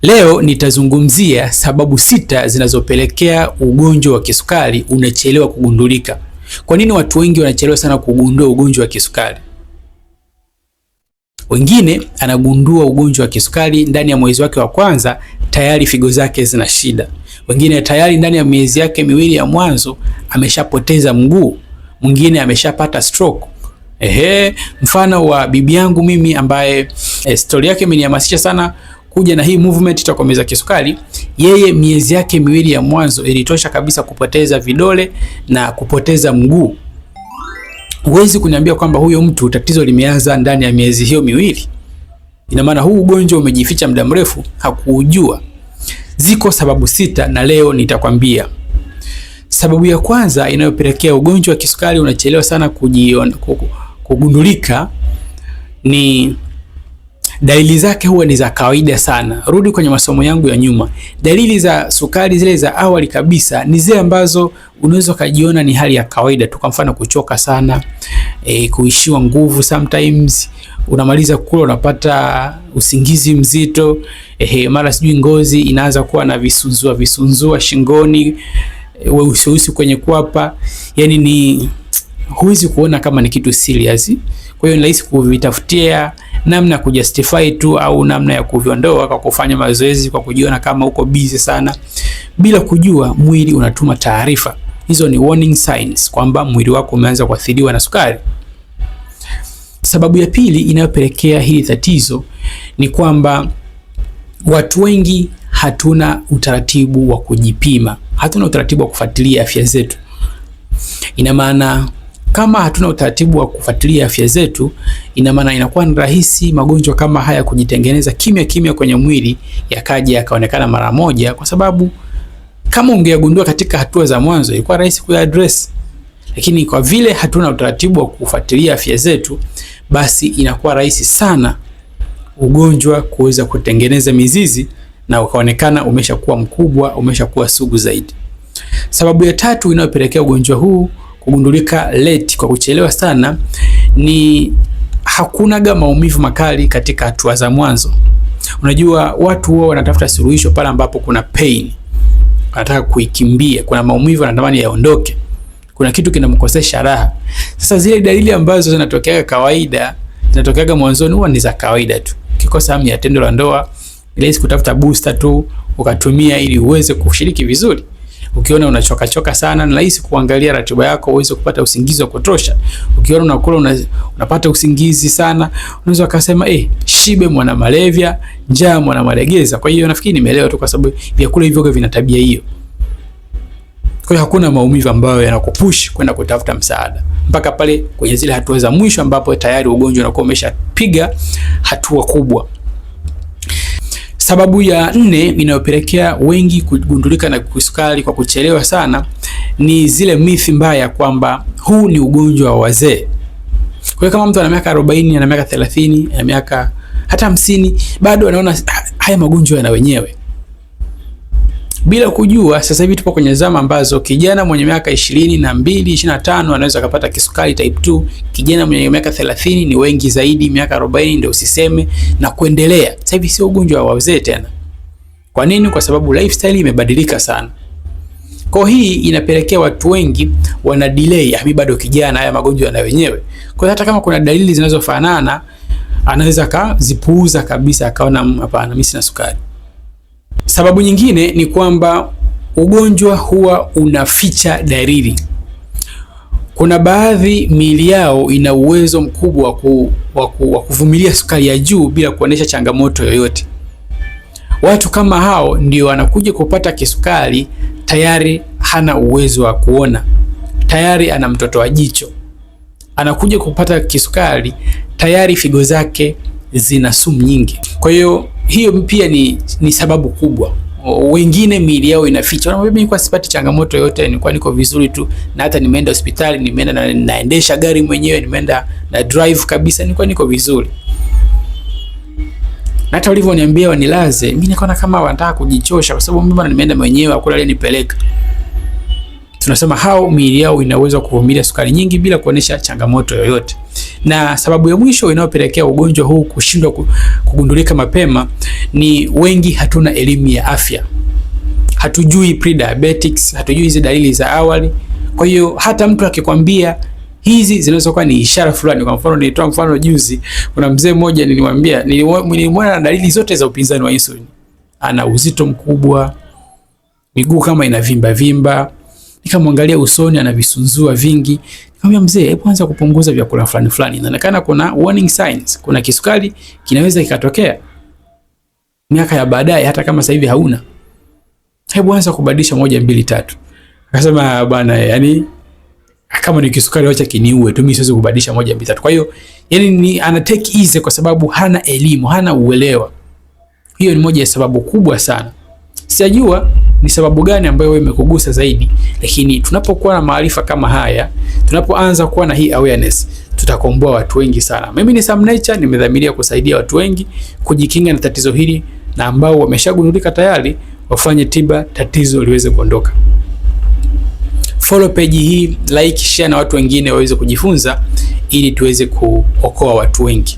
Leo nitazungumzia sababu 6 zinazopelekea ugonjwa wa kisukari unachelewa kugundulika. Kwa nini watu wengi wanachelewa sana kugundua ugonjwa wa kisukari? Wengine anagundua ugonjwa wa kisukari ndani ya mwezi wake wa kwanza, tayari figo zake zina shida. Wengine tayari ndani ya miezi yake miwili ya mwanzo ameshapoteza mguu. Mwingine ameshapata stroke. Mfano wa bibi yangu mimi ambaye story yake imenihamasisha sana kuja na hii movement itakomeza kisukari. Yeye miezi yake miwili ya mwanzo ilitosha kabisa kupoteza vidole na kupoteza mguu. Huwezi kuniambia kwamba huyo mtu tatizo limeanza ndani ya miezi hiyo miwili. Ina maana huu ugonjwa umejificha muda mrefu, hakuujua. Ziko sababu 6 na leo nitakwambia. Sababu ya kwanza inayopelekea ugonjwa wa kisukari unachelewa sana kugundulika ni dalili zake huwa ni za kawaida sana. Rudi kwenye masomo yangu ya nyuma. Dalili za sukari zile za awali kabisa ni zile ambazo unaweza kujiona ni hali ya kawaida tu. Kwa mfano kuchoka sana, kuishiwa nguvu sometimes, unamaliza kula unapata usingizi mzito, mara sijui ngozi inaanza kuwa na visunzua shingoni, weusi kwenye kwapa. Yani ni huwezi kuona kama ni kitu serious. Kwa hiyo ni rahisi kuvitafutia namna kujustify tu au namna ya kuviondoa kwa kufanya mazoezi, kwa kujiona kama uko busy sana, bila kujua mwili unatuma taarifa. Hizo ni warning signs kwamba mwili wako umeanza kuathiriwa na sukari. Sababu ya pili inayopelekea hili tatizo ni kwamba watu wengi hatuna utaratibu wa kujipima, hatuna utaratibu wa kufuatilia afya zetu. Ina maana kama hatuna utaratibu wa kufuatilia afya zetu, ina maana inakuwa ni rahisi magonjwa kama haya kujitengeneza kimya kwenye mwili, yakaja yakaonekana mara moja, kwa sababu kama ungeyagundua katika hatua za mwanzo ilikuwa rahisi kuaddress. Lakini kwa vile hatuna utaratibu wa kufuatilia afya zetu, basi inakuwa rahisi sana ugonjwa kuweza kutengeneza mizizi na ukaonekana umeshakuwa mkubwa, umeshakuwa sugu zaidi. Sababu ya tatu inayopelekea ugonjwa huu kugundulika late, kwa kuchelewa sana, ni hakunaga maumivu makali katika hatua za mwanzo. Unajua watu huwa wanatafuta suluhisho pale ambapo kuna pain, wanataka kuikimbia, kuna maumivu anatamani yaondoke, kuna kitu kinamkosesha raha. Sasa zile dalili ambazo zinatokea kawaida, zinatokea mwanzoni, huwa ni za kawaida tu. Ukikosa hamu ya tendo la ndoa, ile kutafuta booster tu ukatumia ili uweze kushiriki vizuri. Ukiona unachoka sana, ni rahisi kuangalia ratiba yako uweze kupata usingizi wa kutosha. Ukiona unakula unapata usingizi sana, unaweza kusema shibe mwana malevya, njaa mwana malegeza. Kwa hiyo nafikiri nimeelewa tu, kwa sababu vyakula hivyo vina tabia hiyo. Kwa hiyo hakuna maumivu ambayo yanakupush kwenda kutafuta msaada mpaka pale kwenye zile hatua za mwisho ambapo tayari ugonjwa unakuwa umeshapiga hatua kubwa. Sababu ya 4 inayopelekea wengi kugundulika na kisukari kwa kuchelewa sana ni zile mithi mbaya kwamba huu ni ugonjwa wa wazee. Kwa hiyo kama mtu ana miaka 40, ana miaka 30, ana miaka hata 50, bado anaona haya magonjwa yana wenyewe, bila kujua sasa hivi tupo kwenye zama ambazo kijana mwenye miaka 22, 25 anaweza kupata kisukari type 2. Kijana mwenye miaka 30 ni wengi zaidi, miaka 40 ndio usiseme na kuendelea. Sasa hivi sio ugonjwa wa wazee tena. Kwa nini? Kwa sababu lifestyle imebadilika sana. Kwa hii inapelekea watu wengi wana delay, bado kijana, haya magonjwa yana wenyewe. Kwa hata kama kuna dalili zinazofanana, anaweza kazipuuza kabisa, akaona hapana, mimi sina sukari. Sababu nyingine ni kwamba ugonjwa huwa unaficha dalili. Kuna baadhi miili yao ina uwezo mkubwa wa kuvumilia sukari ya juu bila kuonesha changamoto yoyote. Watu kama hao ndio wanakuja kupata kisukari tayari hana uwezo wa kuona, tayari ana mtoto wa jicho. Anakuja kupata kisukari tayari figo zake zina sumu nyingi. Kwa hiyo pia ni sababu kubwa. Wengine miili yao inaficha, wanasema mimi kwa sipati changamoto yoyote, nilikuwa niko vizuri tu, na hata nimeenda hospitali, nimeenda naendesha gari mwenyewe, nimeenda na drive kabisa, nilikuwa niko vizuri. Na hata walivyoniambia wanilaze, mimi nikaona kama wanataka kujichosha, kwa sababu mimi nimeenda mwenyewe, hakuna aliyenipeleka. Tunasema hao miili yao inaweza kuvumilia sukari nyingi bila kuonesha changamoto yoyote. Na sababu ya mwisho inayopelekea ugonjwa huu kushindwa kugundulika mapema ni wengi hatuna elimu ya afya. Hatujui pre-diabetics, hatujui hizi dalili za awali. Kwa hiyo hata mtu akikwambia hizi zinaweza kuwa ni ishara fulani. Kwa mfano, nilitoa mfano juzi, kuna mzee mmoja nilimwona na dalili zote za upinzani wa insulin. Ana uzito mkubwa, miguu kama inavimba vimba. Nikamwangalia usoni ana visunzua vingi. Nikamwambia, mzee, hebu anza kupunguza vyakula fulani fulani. Inaonekana kuna warning signs, kuna kisukari kinaweza kikatokea miaka ya baadaye hata kama sasa hivi hauna. Hebu anza kubadilisha 1 2 3. Akasema, bwana, yani kama ni kisukari acha kiniue tu, mimi siwezi kubadilisha 1 2 3. Kwa hiyo yani ana take easy kwa sababu hana elimu, hana uelewa. Hiyo ni moja ya sababu kubwa sana. Sijajua ni sababu gani ambayo wewe imekugusa zaidi, lakini tunapokuwa na maarifa kama haya, tunapoanza kuwa na hii awareness, tutakomboa watu wengi sana. Mimi ni Sam Nature, nimedhamiria kusaidia watu wengi kujikinga na tatizo hili, na ambao wameshagundulika tayari wafanye tiba, tatizo liweze kuondoka. Follow page hii, like, share na watu wengine waweze kujifunza ili tuweze kuokoa watu wengi.